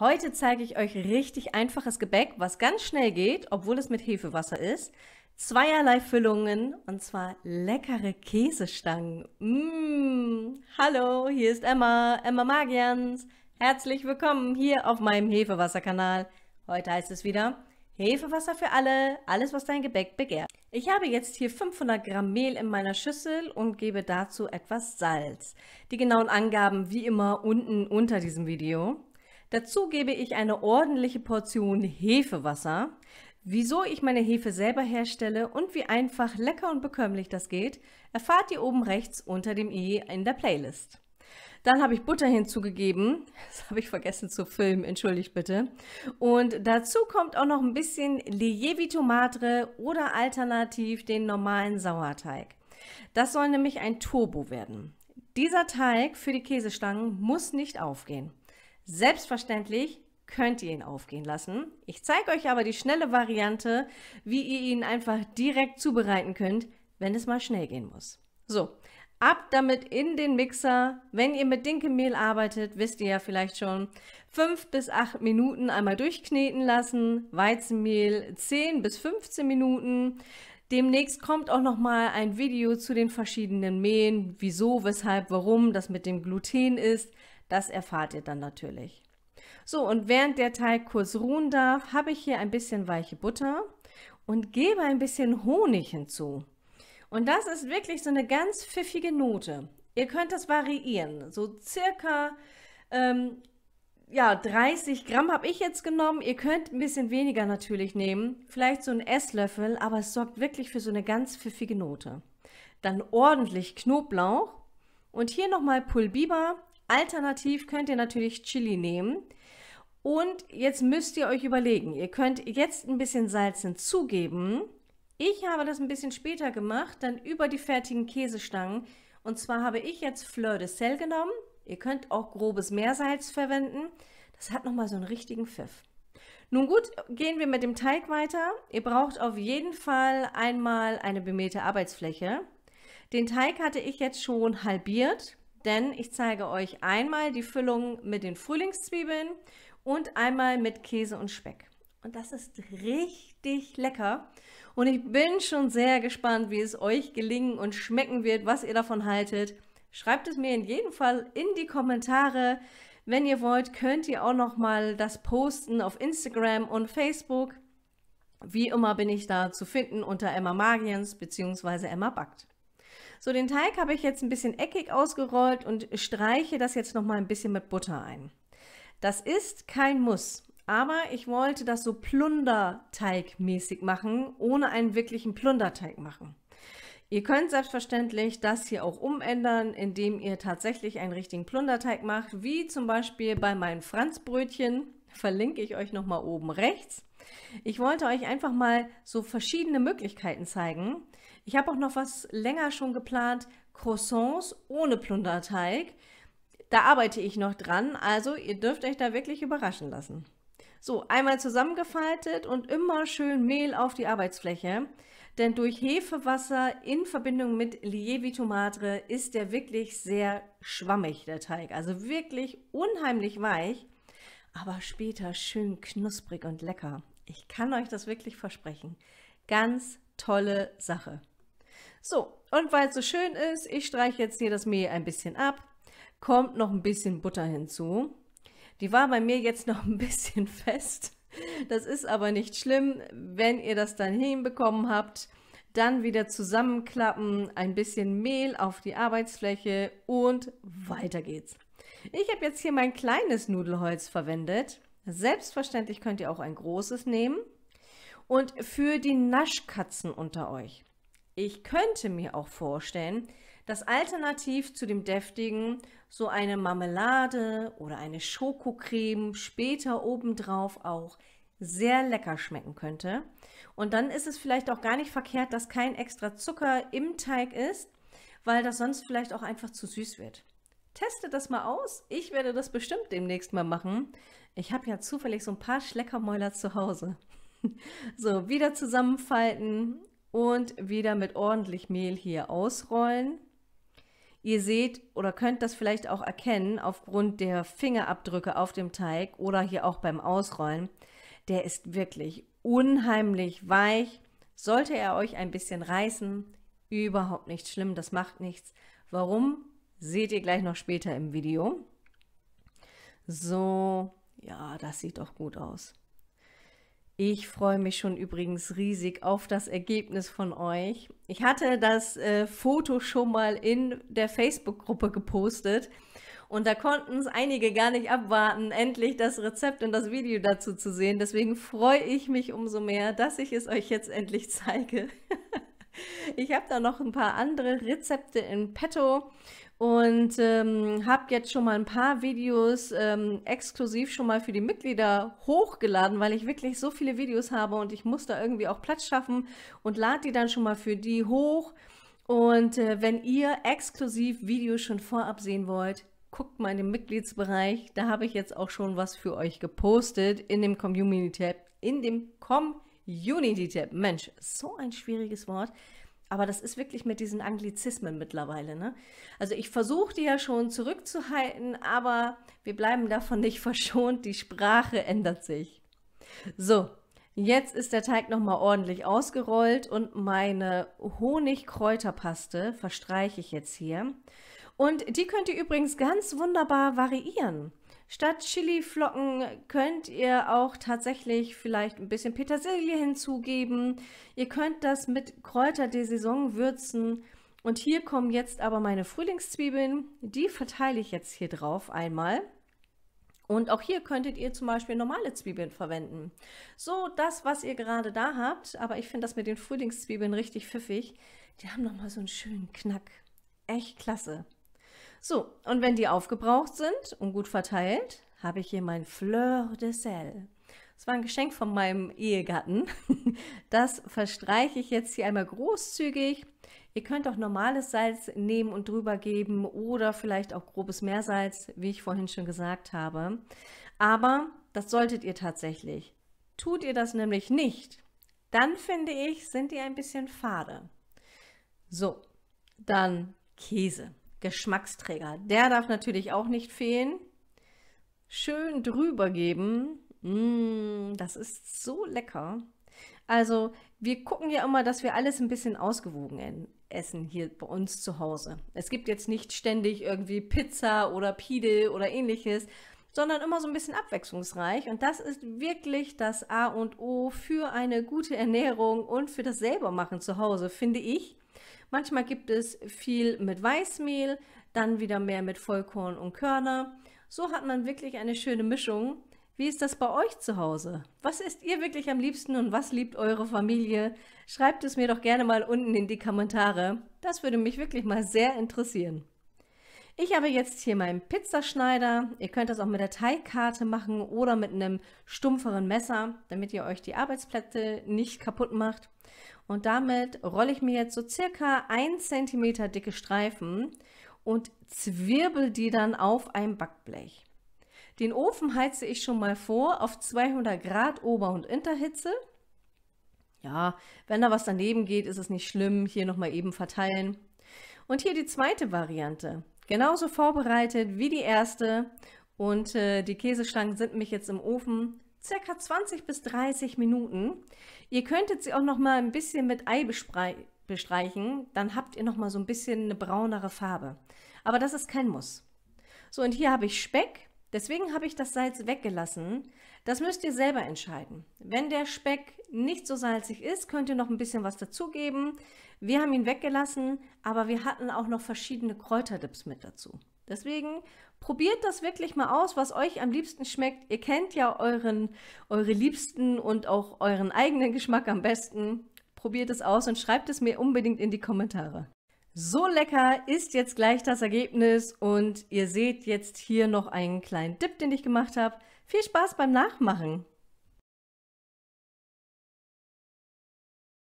Heute zeige ich euch richtig einfaches Gebäck, was ganz schnell geht, obwohl es mit Hefewasser ist. Zweierlei Füllungen und zwar leckere Käsestangen. Hallo, hier ist Emma Magians. Herzlich willkommen hier auf meinem Hefewasserkanal. Heute heißt es wieder Hefewasser für alle, alles was dein Gebäck begehrt. Ich habe jetzt hier 500 Gramm Mehl in meiner Schüssel und gebe dazu etwas Salz. Die genauen Angaben wie immer unten unter diesem Video. Dazu gebe ich eine ordentliche Portion Hefewasser. Wieso ich meine Hefe selber herstelle und wie einfach, lecker und bekömmlich das geht, erfahrt ihr oben rechts unter dem i in der Playlist. Dann habe ich Butter hinzugegeben, das habe ich vergessen zu filmen, entschuldigt bitte. Und dazu kommt auch noch ein bisschen Lievito Madre oder alternativ den normalen Sauerteig. Das soll nämlich ein Turbo werden. Dieser Teig für die Käsestangen muss nicht aufgehen. Selbstverständlich könnt ihr ihn aufgehen lassen. Ich zeige euch aber die schnelle Variante, wie ihr ihn einfach direkt zubereiten könnt, wenn es mal schnell gehen muss. So, ab damit in den Mixer. Wenn ihr mit Dinkelmehl arbeitet, wisst ihr ja vielleicht schon, 5 bis 8 Minuten einmal durchkneten lassen, Weizenmehl 10 bis 15 Minuten. Demnächst kommt auch noch mal ein Video zu den verschiedenen Mehlen, wieso, weshalb, warum das mit dem Gluten ist. Das erfahrt ihr dann natürlich. So, und während der Teig kurz ruhen darf, habe ich hier ein bisschen weiche Butter und gebe ein bisschen Honig hinzu. Und das ist wirklich so eine ganz pfiffige Note. Ihr könnt das variieren. So circa 30 Gramm habe ich jetzt genommen. Ihr könnt ein bisschen weniger natürlich nehmen. Vielleicht so einen Esslöffel, aber es sorgt wirklich für so eine ganz pfiffige Note. Dann ordentlich Knoblauch und hier nochmal Pulbiber. Alternativ könnt ihr natürlich Chili nehmen. Und jetzt müsst ihr euch überlegen, ihr könnt jetzt ein bisschen Salz hinzugeben. Ich habe das ein bisschen später gemacht, dann über die fertigen Käsestangen. Und zwar habe ich jetzt Fleur de Sel genommen. Ihr könnt auch grobes Meersalz verwenden. Das hat nochmal so einen richtigen Pfiff. Nun gut, gehen wir mit dem Teig weiter. Ihr braucht auf jeden Fall einmal eine bemehlte Arbeitsfläche. Den Teig hatte ich jetzt schon halbiert. Denn ich zeige euch einmal die Füllung mit den Frühlingszwiebeln und einmal mit Käse und Speck. Und das ist richtig lecker. Und ich bin schon sehr gespannt, wie es euch gelingen und schmecken wird, was ihr davon haltet. Schreibt es mir in jedem Fall in die Kommentare. Wenn ihr wollt, könnt ihr auch noch mal das posten auf Instagram und Facebook. Wie immer bin ich da zu finden unter Emma Magians bzw. Emma Backt. So, den Teig habe ich jetzt ein bisschen eckig ausgerollt und streiche das jetzt noch mal ein bisschen mit Butter ein. Das ist kein Muss, aber ich wollte das so Plunderteigmäßig machen, ohne einen wirklichen Plunderteig machen. Ihr könnt selbstverständlich das hier auch umändern, indem ihr tatsächlich einen richtigen Plunderteig macht, wie zum Beispiel bei meinen Franzbrötchen. Verlinke ich euch noch mal oben rechts. Ich wollte euch einfach mal so verschiedene Möglichkeiten zeigen. Ich habe auch noch was länger schon geplant, Croissants ohne Plunderteig. Da arbeite ich noch dran, also ihr dürft euch da wirklich überraschen lassen. So, einmal zusammengefaltet und immer schön Mehl auf die Arbeitsfläche, denn durch Hefewasser in Verbindung mit Lievito Madre ist der wirklich sehr schwammig, der Teig, also wirklich unheimlich weich, aber später schön knusprig und lecker. Ich kann euch das wirklich versprechen. Ganz tolle Sache. So, und weil es so schön ist, ich streiche jetzt hier das Mehl ein bisschen ab, kommt noch ein bisschen Butter hinzu. Die war bei mir jetzt noch ein bisschen fest. Das ist aber nicht schlimm, wenn ihr das dann hinbekommen habt. Dann wieder zusammenklappen, ein bisschen Mehl auf die Arbeitsfläche und weiter geht's. Ich habe jetzt hier mein kleines Nudelholz verwendet. Selbstverständlich könnt ihr auch ein großes nehmen. Und für die Naschkatzen unter euch. Ich könnte mir auch vorstellen, dass alternativ zu dem deftigen so eine Marmelade oder eine Schokocreme später obendrauf auch sehr lecker schmecken könnte. Und dann ist es vielleicht auch gar nicht verkehrt, dass kein extra Zucker im Teig ist, weil das sonst vielleicht auch einfach zu süß wird. Testet das mal aus. Ich werde das bestimmt demnächst mal machen. Ich habe ja zufällig so ein paar Schleckermäuler zu Hause. So, wieder zusammenfalten und wieder mit ordentlich Mehl hier ausrollen. Ihr seht oder könnt das vielleicht auch erkennen aufgrund der Fingerabdrücke auf dem Teig oder hier auch beim Ausrollen. Der ist wirklich unheimlich weich. Sollte er euch ein bisschen reißen, überhaupt nicht schlimm, das macht nichts. Warum? Seht ihr gleich noch später im Video. So, ja, das sieht doch gut aus. Ich freue mich schon übrigens riesig auf das Ergebnis von euch. Ich hatte das Foto schon mal in der Facebook-Gruppe gepostet und da konnten es einige gar nicht abwarten, endlich das Rezept und das Video dazu zu sehen. Deswegen freue ich mich umso mehr, dass ich es euch jetzt endlich zeige. Ich habe da noch ein paar andere Rezepte in petto und habe jetzt schon mal ein paar Videos exklusiv schon mal für die Mitglieder hochgeladen, weil ich wirklich so viele Videos habe und ich muss da irgendwie auch Platz schaffen und lade die dann schon mal für die hoch. Und wenn ihr exklusiv Videos schon vorab sehen wollt, guckt mal in den Mitgliedsbereich, da habe ich jetzt auch schon was für euch gepostet in dem Community-Tab, Unity-Tab. Mensch, so ein schwieriges Wort. Aber das ist wirklich mit diesen Anglizismen mittlerweile, ne? Also ich versuche die ja schon zurückzuhalten, aber wir bleiben davon nicht verschont. Die Sprache ändert sich. So, jetzt ist der Teig nochmal ordentlich ausgerollt und meine Honigkräuterpaste verstreiche ich jetzt hier. Und die könnt ihr übrigens ganz wunderbar variieren. Statt Chiliflocken könnt ihr auch tatsächlich vielleicht ein bisschen Petersilie hinzugeben. Ihr könnt das mit Kräuter der Saison würzen. Und hier kommen jetzt aber meine Frühlingszwiebeln. Die verteile ich jetzt hier drauf einmal. Und auch hier könntet ihr zum Beispiel normale Zwiebeln verwenden. So das, was ihr gerade da habt. Aber ich finde das mit den Frühlingszwiebeln richtig pfiffig. Die haben nochmal so einen schönen Knack. Echt klasse. So, und wenn die aufgebraucht sind und gut verteilt, habe ich hier mein Fleur de Sel. Das war ein Geschenk von meinem Ehegatten. Das verstreiche ich jetzt hier einmal großzügig. Ihr könnt auch normales Salz nehmen und drüber geben oder vielleicht auch grobes Meersalz, wie ich vorhin schon gesagt habe. Aber das solltet ihr tatsächlich. Tut ihr das nämlich nicht, dann finde ich, sind die ein bisschen fade. So, dann Käse. Geschmacksträger, der darf natürlich auch nicht fehlen. Schön drüber geben. Das ist so lecker. Also wir gucken ja immer, dass wir alles ein bisschen ausgewogen essen hier bei uns zu Hause. Es gibt jetzt nicht ständig irgendwie Pizza oder Pide oder ähnliches, sondern immer so ein bisschen abwechslungsreich. Und das ist wirklich das A und O für eine gute Ernährung und für das Selbermachen zu Hause, finde ich. Manchmal gibt es viel mit Weißmehl, dann wieder mehr mit Vollkorn und Körner. So hat man wirklich eine schöne Mischung. Wie ist das bei euch zu Hause? Was isst ihr wirklich am liebsten und was liebt eure Familie? Schreibt es mir doch gerne mal unten in die Kommentare. Das würde mich wirklich mal sehr interessieren. Ich habe jetzt hier meinen Pizzaschneider. Ihr könnt das auch mit der Teigkarte machen oder mit einem stumpferen Messer, damit ihr euch die Arbeitsplätze nicht kaputt macht. Und damit rolle ich mir jetzt so circa 1 cm dicke Streifen und zwirbel die dann auf ein Backblech. Den Ofen heize ich schon mal vor auf 200 Grad Ober- und Unterhitze. Ja, wenn da was daneben geht, ist es nicht schlimm. Hier nochmal eben verteilen. Und hier die zweite Variante. Genauso vorbereitet wie die erste. Und die Käsestangen sind nämlich jetzt im Ofen circa 20 bis 30 Minuten. Ihr könntet sie auch noch mal ein bisschen mit Ei bestreichen, dann habt ihr noch mal so ein bisschen eine braunere Farbe. Aber das ist kein Muss. So, und hier habe ich Speck, deswegen habe ich das Salz weggelassen. Das müsst ihr selber entscheiden. Wenn der Speck nicht so salzig ist, könnt ihr noch ein bisschen was dazugeben. Wir haben ihn weggelassen, aber wir hatten auch noch verschiedene Kräuterdips mit dazu. Deswegen probiert das wirklich mal aus, was euch am liebsten schmeckt. Ihr kennt ja eure Liebsten und auch euren eigenen Geschmack am besten. Probiert es aus und schreibt es mir unbedingt in die Kommentare. So lecker ist jetzt gleich das Ergebnis und ihr seht jetzt hier noch einen kleinen Dip, den ich gemacht habe. Viel Spaß beim Nachmachen!